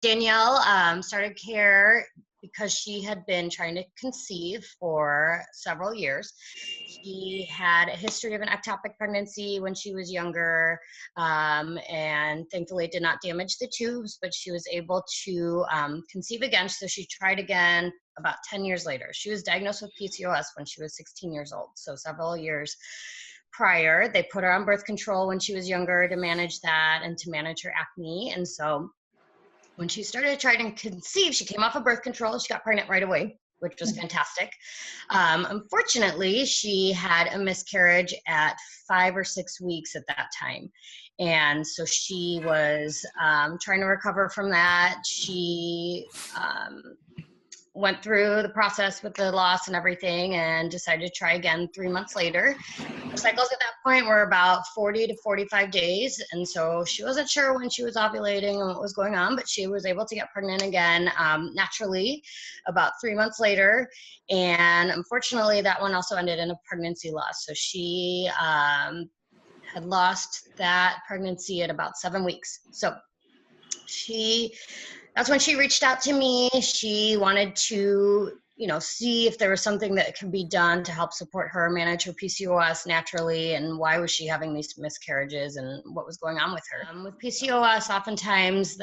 Danielle started care because she had been trying to conceive for several years. She had a history of an ectopic pregnancy when she was younger, and thankfully it did not damage the tubes, but she was able to conceive again. So she tried again about 10 years later. She was diagnosed with PCOS when she was 16 years old, so several years prior. They put her on birth control when she was younger to manage that and to manage her acne. And so when she started trying to conceive, she came off of birth control. She got pregnant right away, which was fantastic. Unfortunately, she had a miscarriage at 5 or 6 weeks at that time. And so she was trying to recover from that. She went through the process with the loss and everything and decided to try again 3 months later. Her cycles at that point were about 40 to 45 days. And so she wasn't sure when she was ovulating and what was going on, but she was able to get pregnant again naturally about 3 months later. And unfortunately, that one also ended in a pregnancy loss. So she had lost that pregnancy at about 7 weeks. So that's when she reached out to me. She wanted to, see if there was something that could be done to help support her manage her PCOS naturally, and why was she having these miscarriages and what was going on with her. With PCOS, oftentimes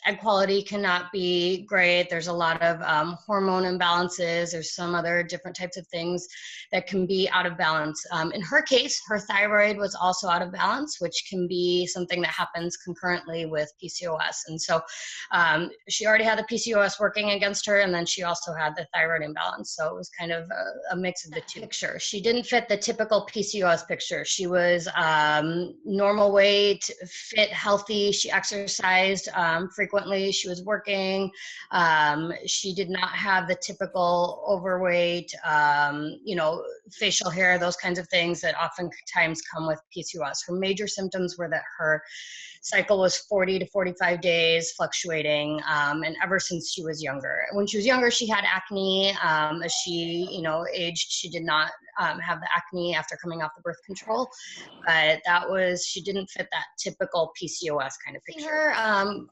egg quality cannot be great. There's a lot of hormone imbalances. There's some other different types of things that can be out of balance. In her case, her thyroid was also out of balance, which can be something that happens concurrently with PCOS. And so she already had the PCOS working against her, and then she also had the thyroid imbalance. So it was kind of a mix of the two. Picture. She didn't fit the typical PCOS picture. She was normal weight, fit, healthy. She exercised frequently. She was working. She did not have the typical overweight, facial hair, those kinds of things that oftentimes come with PCOS. Her major symptoms were that her cycle was 40 to 45 days, fluctuating, and ever since she was younger. When she was younger, she had acne. As she, aged, she did not have the acne after coming off the birth control, but she didn't fit that typical PCOS kind of picture.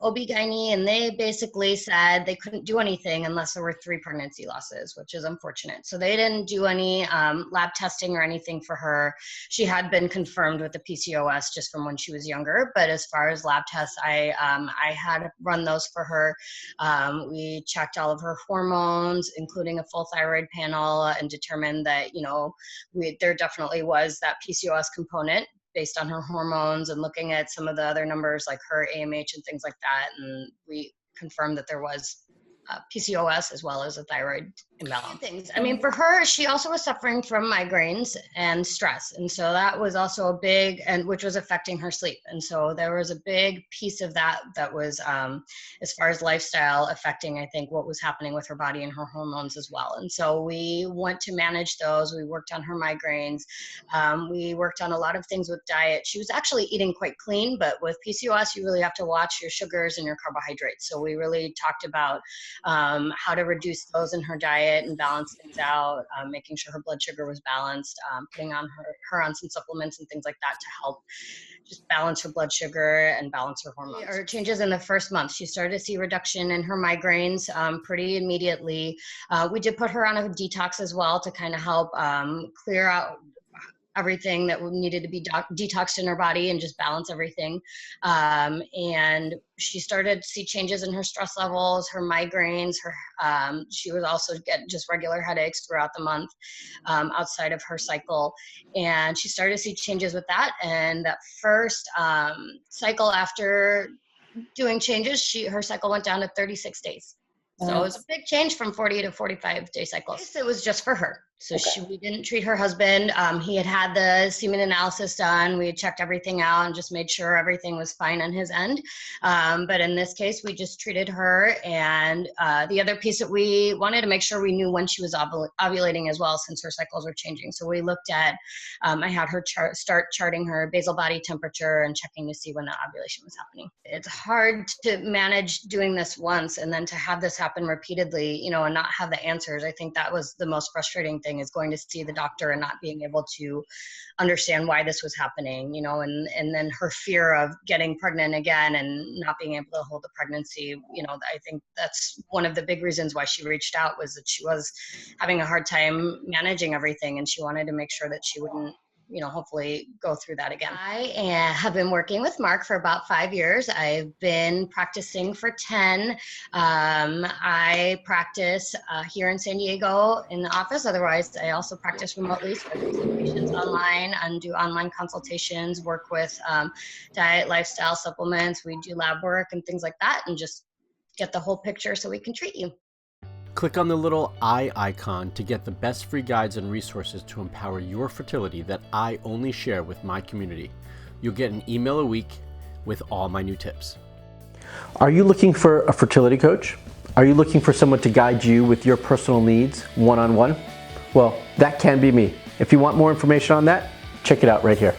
OB-GYN, and they basically said they couldn't do anything unless there were 3 pregnancy losses, which is unfortunate. So they didn't do any lab testing or anything for her. She had been confirmed with the PCOS just from when she was younger, but as far as lab tests, I had run those for her. We checked all of her hormones, including a full thyroid panel, and determined that, there definitely was that PCOS component based on her hormones, and looking at some of the other numbers like her AMH and things like that. And we confirmed that there was PCOS as well as a thyroid imbalance. For her, she also was suffering from migraines and stress. And so that was also a big, and which was affecting her sleep. And so there was a big piece of that was, as far as lifestyle, affecting, I think, what was happening with her body and her hormones as well. And so we went to manage those. We worked on her migraines. We worked on a lot of things with diet. She was actually eating quite clean, but with PCOS, you really have to watch your sugars and your carbohydrates. So we really talked about how to reduce those in her diet and balance things out, making sure her blood sugar was balanced, putting on her on some supplements and things like that to help just balance her blood sugar and balance her hormones. Her changes in the first month, she started to see reduction in her migraines pretty immediately. We did put her on a detox as well to kind of help clear out everything that needed to be detoxed in her body and just balance everything. And she started to see changes in her stress levels, her migraines, she would also get just regular headaches throughout the month outside of her cycle. And she started to see changes with that. And that first cycle after doing changes, her cycle went down to 36 days. So it was a big change from 40 to 45 day cycles. It was just for her. So we didn't treat her husband. He had the semen analysis done. We had checked everything out and just made sure everything was fine on his end. But in this case, we just treated her. And the other piece that we wanted to make sure we knew when she was ovulating as well, since her cycles were changing. So we looked at, I had her start charting her basal body temperature and checking to see when the ovulation was happening. It's hard to manage doing this once and then to have this happen repeatedly, and not have the answers. I think that was the most frustrating thing. everything is going to see the doctor and not being able to understand why this was happening, you know, and then her fear of getting pregnant again and not being able to hold the pregnancy, you know, I think that's one of the big reasons why she reached out, was that she was having a hard time managing everything, and she wanted to make sure that she wouldn't, you know, hopefully go through that again. I have been working with Marc for about 5 years. I've been practicing for 10. I practice here in San Diego in the office. Otherwise, I also practice remotely. So I can see patients online and do online consultations, work with diet, lifestyle, supplements. We do lab work and things like that, and just get the whole picture so we can treat you. Click on the little I icon to get the best free guides and resources to empower your fertility that I only share with my community. You'll get an email a week with all my new tips. Are you looking for a fertility coach? Are you looking for someone to guide you with your personal needs one-on-one? Well, that can be me. If you want more information on that, check it out right here.